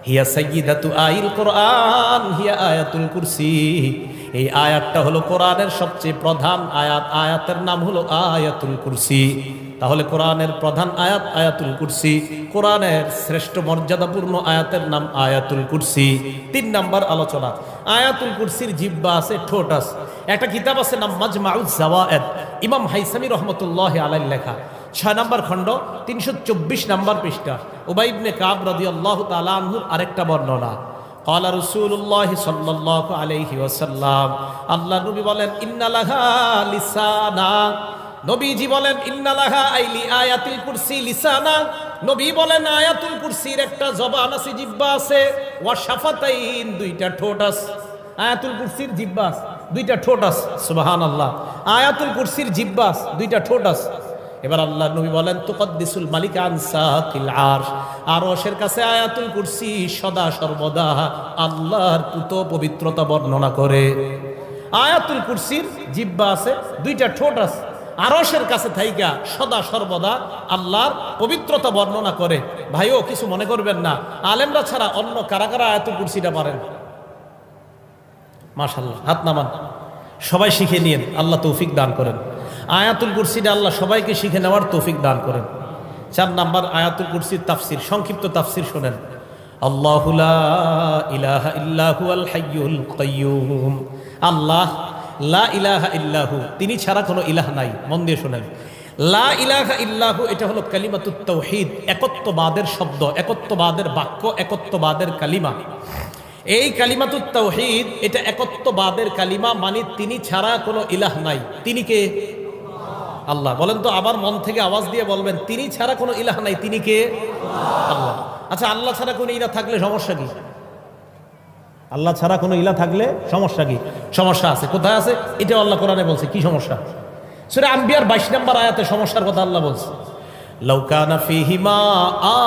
হিয়া সাইয়্যিদাতু আইল কোরআন হিয়া আয়াতুল কুরসি। এই আয়াতটা হলো কোরআনের সবচেয়ে প্রধান আয়াত, আয়াতের নাম হলো আয়াতুল কুরসি। তাহলে কোরআনের প্রধান আয়াত আয়াতুল কুরসি, কোরআনের শ্রেষ্ঠ মর্যাদাপূর্ণ আয়াতের নাম আয়াতুল কুরসি। 3 নাম্বার আলোচনা, আয়াতুল কুরসির জিহ্বা আছে, ঠোঁট আছে। একটা কিতাব আছে নাম মাজমাউজ জাওয়ায়েদ, ইমাম হাইসামি রহমতুল্লাহ আলাইহির লেখা, 6 নম্বর খণ্ড 324 নম্বর পৃষ্ঠা। উবাই ইবনে কাব রাদিয়াল্লাহু তাআলা আনহুর আরেকটা বর্ণনা, ক্বালা রাসূলুল্লাহ সাল্লাল্লাহু আলাইহি ওয়াসাল্লাম, আল্লাহ নবী বলেন ইন্না লাহা লিসানা, নবীজি বলেন ইন্না লাহা আইলি আয়াতুল কুরসি লিসানা, নবী বলেন আয়াতুল কুরসির একটা জবান আছে, জিহ্বা আছে, ওয়া শাফাতাইন, 2টা ঠোঁট আছে। আয়াতুল কুরসির জিহ্বা আছে, 2টা ঠোঁট আছে। সুবহানাল্লাহ, আয়াতুল কুরসির জিহ্বা আছে, 2টা ঠোঁট আছে। এবার আল্লাহ নবী বলেন তুকদ্দিসুল মালিক আন সাকিল আরশ, আরশের কাছে আয়াতুল কুরসি সদা সর্বদা আল্লাহর পুত পবিত্রতা বর্ণনা করে। আয়াতুল কুরসির জিহ্বা আছে, 2টা ঠোঁট আছে, আরশের কাছে থাইকা সদা সর্বদা আল্লাহর পবিত্রতা বর্ণনা করে। ভাইও কিছু মনে করবেন না, আলেমরা ছাড়া অন্য কারা কারা আয়াতুল কুরসিটা পারেন? মাশাআল্লাহ, হাত নামান, সবাই শিখে নিন, আল্লাহ তৌফিক দান করেন। আয়াতুল কুরসিটা আল্লাহ সবাইকে শিখে নেওয়ার তৌফিক দান করেন। 4 নাম্বার আয়াতুল কুরসির তাফসির, সংক্ষিপ্ত তাফসির শোনেন। আল্লাহু লা ইলাহা ইল্লা হুয়াল হাইয়ুল কাইয়্যুম, আল্লাহ লা ইলাহা ইল্লাহু, তিনি ছাড়া কোনো ইলাহ নাই। মন দিয়ে শোনেন, লা ইলাহা ইল্লাহু এটা হলো কালিমাতুত তাওহীদ, একত্ববাদের শব্দ, একত্ববাদের বাক্য, একত্ববাদের কালিমা। এই কালিমাতুত তাওহীদ এটা একত্ববাদের কালিমা, মানে তিনি ছাড়া কোনো ইলাহ নাই। তিনি কে? আল্লাহ। বলেন তো আবার মন থেকে আওয়াজ দিয়ে বলবেন, তিনি ছাড়া কোনো ইলাহ নাই, তিনি কে? আল্লাহ। আচ্ছা, আল্লাহ ছাড়া কোনো ইলাহ থাকলে সমস্যা কি? আল্লাহ ছাড়া কোনো ইলাহ থাকলে সমস্যা কি? সমস্যা আছে। কোথায় আছে? এটা আল্লাহ কোরআনে বলছে। কি সমস্যা? সূরা আম্বিয়ার 22 নম্বর আয়াতে সমস্যার কথা আল্লাহ বলছে, লাউ কানা ফীহিমা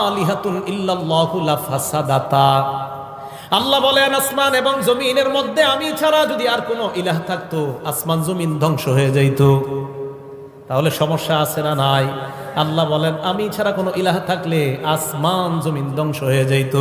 আলিহাতুন ইল্লাল্লাহু লাফাসাদাতা। আল্লাহ বলেন আসমান এবং জমিনের মধ্যে আমি ছাড়া যদি আর কোনো ইলাহ থাকতো, আসমান জমিন ধ্বংস হয়ে যাইত। তাহলে সমস্যা আছে না নাই? আল্লাহ বলেন আমি ছাড়া কোনো ইলাহ থাকলে আসমান জমিন ধ্বংস হয়ে যাইত।